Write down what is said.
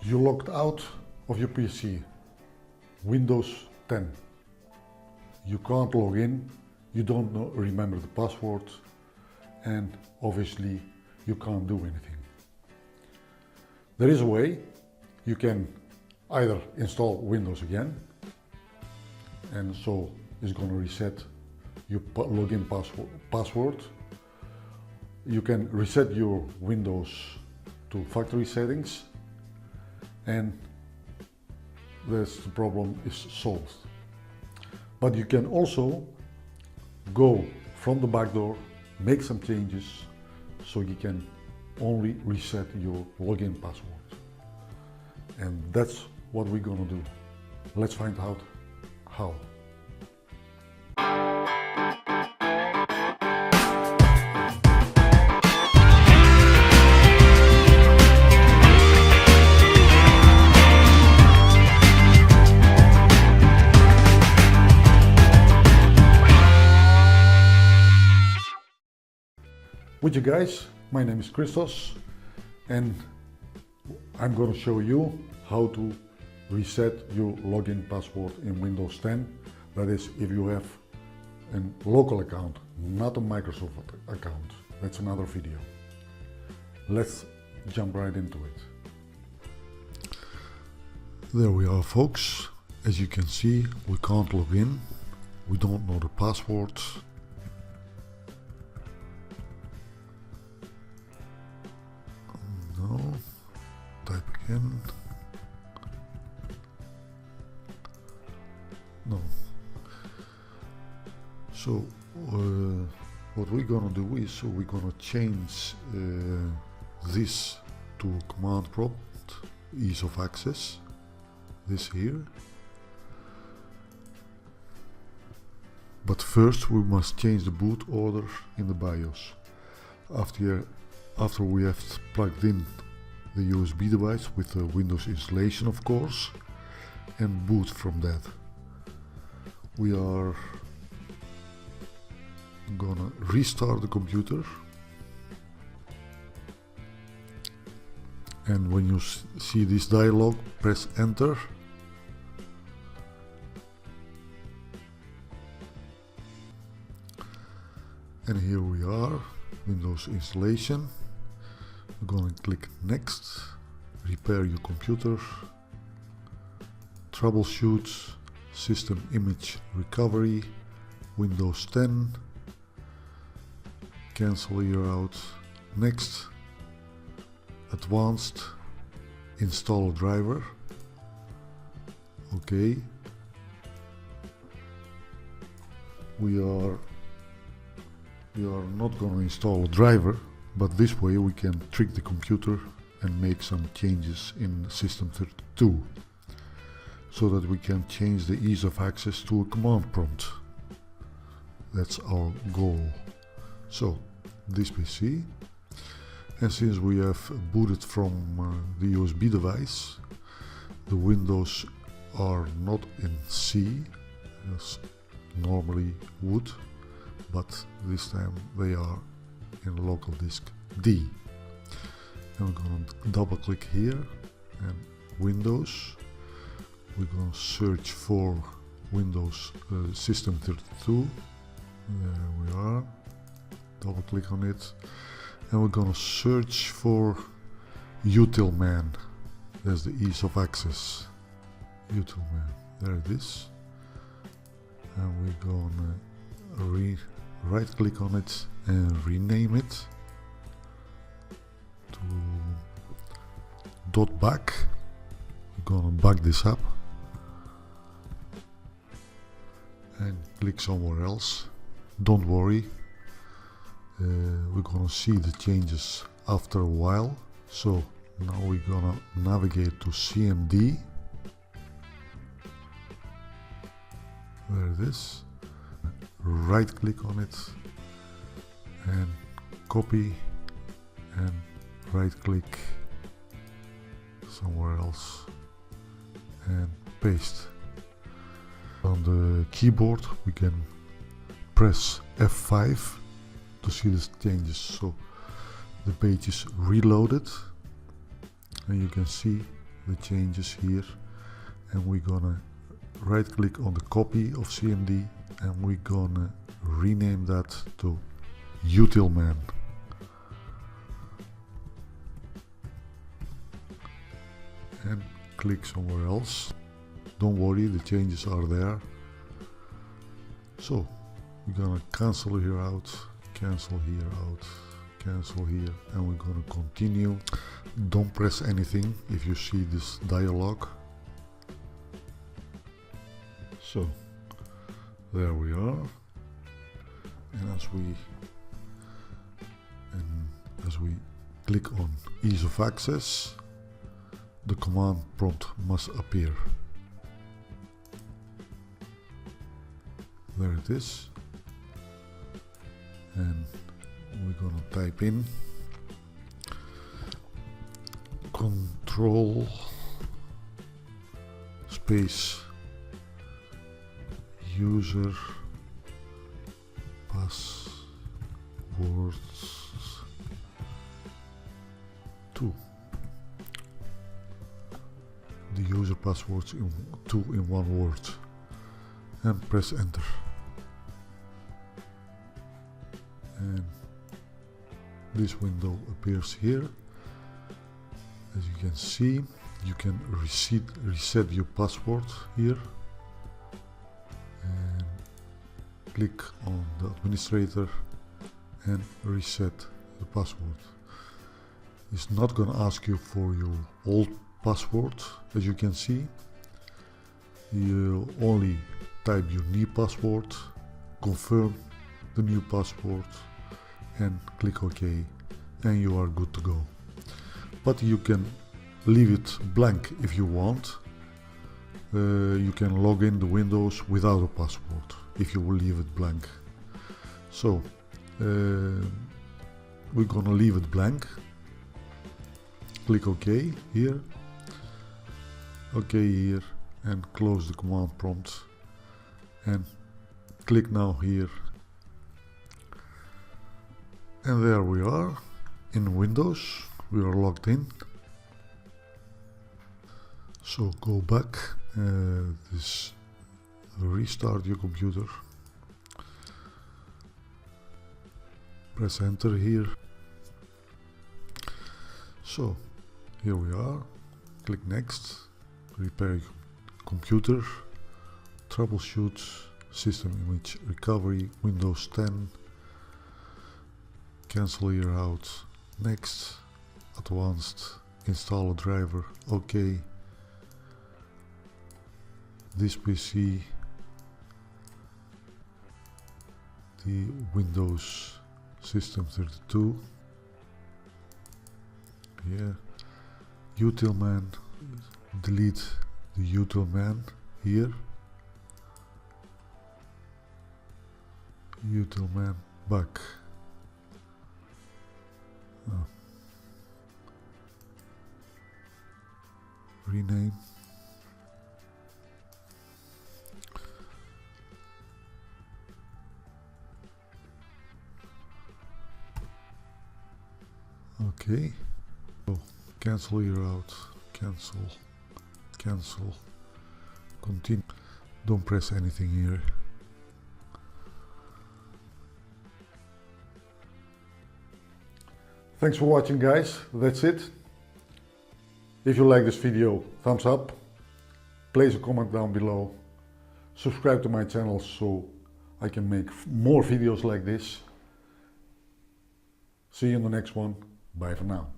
You logged out of your PC, Windows 10. You can't log in, you don't remember the password, and obviously you can't do anything. There is a way. You can either install Windows again, and so it's going to reset your login password. You can reset your Windows to factory settings, and the problem is solved. But you can also go from the back door, make some changes, so you can only reset your login password. And that's what we're gonna do. Let's find out how. With you guys, my name is Christos, and I'm going to show you how to reset your login password in Windows 10. That is, if you have a local account, not a Microsoft account. That's another video. Let's jump right into it. There we are, folks. As you can see, we can't log in. We don't know the password. No. Type again. No. So what we're gonna do is we're gonna change this to command prompt, ease of access, this here. But first we must change the boot order in the BIOS. After we have plugged in the USB device with the Windows installation, of course, and boot from that. We are gonna restart the computer, and when you see this dialog, press enter. And here we are, Windows installation. We're going to click next, repair your computer, troubleshoot, system image recovery, Windows 10, cancel here out, next, advanced, install a driver, okay. We are not going to install a driver, but this way we can trick the computer and make some changes in System32 so that we can change the ease of access to a command prompt. That's our goal. So this PC, and since we have booted from the USB device, the windows are not in C as normally would, but this time they are in local disk D. And we're going to double click here and Windows. We're going to search for Windows System32. There we are. Double click on it, and we're going to search for Utilman. That's the ease of access. Utilman. There it is. And we're going to right click on it and rename it to .back. We're gonna back this up and click somewhere else. Don't worry, we're gonna see the changes after a while. So now we're gonna navigate to CMD. There it is. Right click on it and copy, and right click somewhere else and paste. On the keyboard we can press F5 to see the changes. So the page is reloaded, and you can see the changes here, and we're gonna right click on the copy of CMD and we're gonna rename that to utilman. And click somewhere else. Don't worry, the changes are there. So we're gonna cancel here out, cancel here out, cancel here, and we're gonna continue. Don't press anything if you see this dialog. So there we are, and as we click on ease of access, the command prompt must appear. There it is, and we're gonna type in control space user passwords 2. The user passwords in 2 in one word, and press enter. And this window appears here. As you can see, you can reset your password here, and click on the administrator and reset the password. It's not going to ask you for your old password. As you can see, you only type your new password, confirm the new password, and click OK, and you are good to go. But you can leave it blank if you want. You can log in the Windows without a password if you will leave it blank. So we're gonna leave it blank. Click OK here, OK here, and close the command prompt, and click now here, and there we are in Windows. We are logged in. So go back, restart your computer, press enter here. So here we are, click next, repair your computer, troubleshoot, system image recovery, Windows 10, cancel here out, next, advanced, install a driver, OK. This PC, the Windows System 32, here, utilman, delete the utilman here, utilman back. Rename. Okay. So cancel here out. Cancel. Cancel. Continue. Don't press anything here. Thanks for watching, guys. That's it. If you like this video, thumbs up, place a comment down below, subscribe to my channel so I can make more videos like this. See you in the next one. Bye for now.